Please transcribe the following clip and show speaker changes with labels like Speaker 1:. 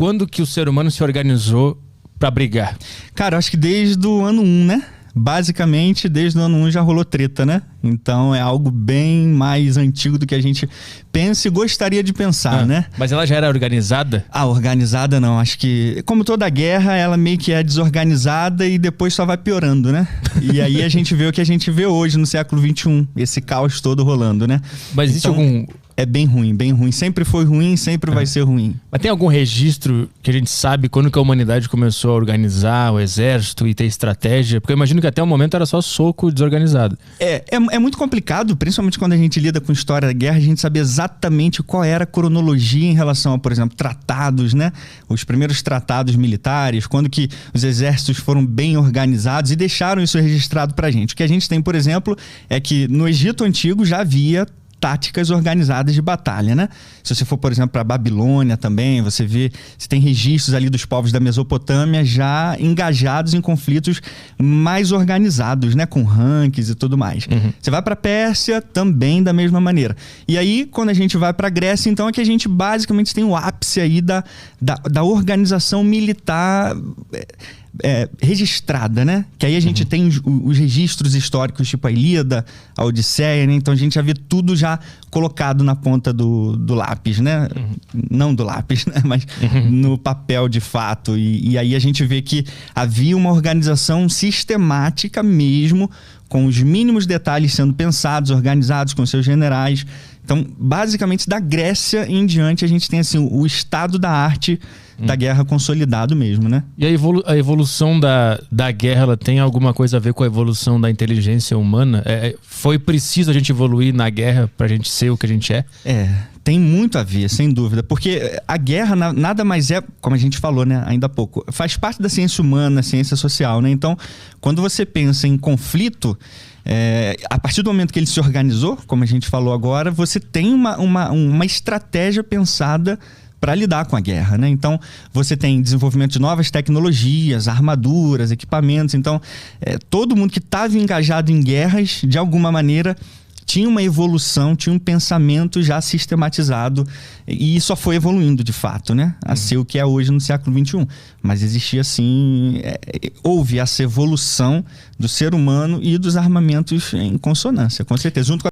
Speaker 1: quando que o ser humano se organizou para brigar?
Speaker 2: Cara, eu acho que desde o ano 1, né? Basicamente, desde o ano 1 já rolou treta, né? Então é algo bem mais antigo do que a gente pensa e gostaria de pensar, né?
Speaker 1: Mas ela já era organizada?
Speaker 2: Organizada não. Acho que, como toda guerra, ela meio que é desorganizada e depois só vai piorando, né? E aí a gente vê o que a gente vê hoje no século XXI, esse caos todo rolando, né?
Speaker 1: Mas existe
Speaker 2: então,
Speaker 1: algum...
Speaker 2: É bem ruim, bem ruim. Sempre foi ruim, sempre vai ser ruim.
Speaker 1: Mas tem algum registro que a gente sabe quando que a humanidade começou a organizar o exército e ter estratégia? Porque eu imagino que até o momento era só soco desorganizado.
Speaker 2: É muito complicado, principalmente quando a gente lida com história da guerra, a gente saber exatamente qual era a cronologia em relação a, por exemplo, tratados, né? Os primeiros tratados militares, quando que os exércitos foram bem organizados e deixaram isso registrado pra gente. O que a gente tem, por exemplo, é que no Egito Antigo já havia táticas organizadas de batalha, né? Se você for, por exemplo, para a Babilônia também, você tem registros ali dos povos da Mesopotâmia já engajados em conflitos mais organizados, né? Com rankings e tudo mais. Você vai para a Pérsia também da mesma maneira. E aí, quando a gente vai para a Grécia, então é que a gente basicamente tem o ápice aí da organização militar registrada, né? Que aí a gente tem os registros históricos, tipo a Ilíada, a Odisseia, né? Então a gente já vê tudo já colocado na ponta do lápis, né? Não do lápis, né? Mas no papel de fato. E aí a gente vê que havia uma organização sistemática mesmo, com os mínimos detalhes sendo pensados, organizados com seus generais. Então, basicamente, da Grécia em diante, a gente tem assim, o estado da arte da guerra consolidado mesmo, né?
Speaker 1: E a evolução da guerra, ela tem alguma coisa a ver com a evolução da inteligência humana? Foi preciso a gente evoluir na guerra pra gente ser o que a gente é?
Speaker 2: Tem muito a ver, sem dúvida. Porque a guerra nada mais é, como a gente falou, né, ainda há pouco, faz parte da ciência humana, ciência social, né? Então, quando você pensa em conflito, a partir do momento que ele se organizou, como a gente falou agora, você tem uma estratégia pensada para lidar com a guerra, né? Então, você tem desenvolvimento de novas tecnologias, armaduras, equipamentos. Então, todo mundo que estava engajado em guerras, de alguma maneira, tinha uma evolução, tinha um pensamento já sistematizado e só foi evoluindo de fato, né? A ser o que é hoje no século XXI. Mas existia assim, houve essa evolução do ser humano e dos armamentos em consonância, com certeza, junto com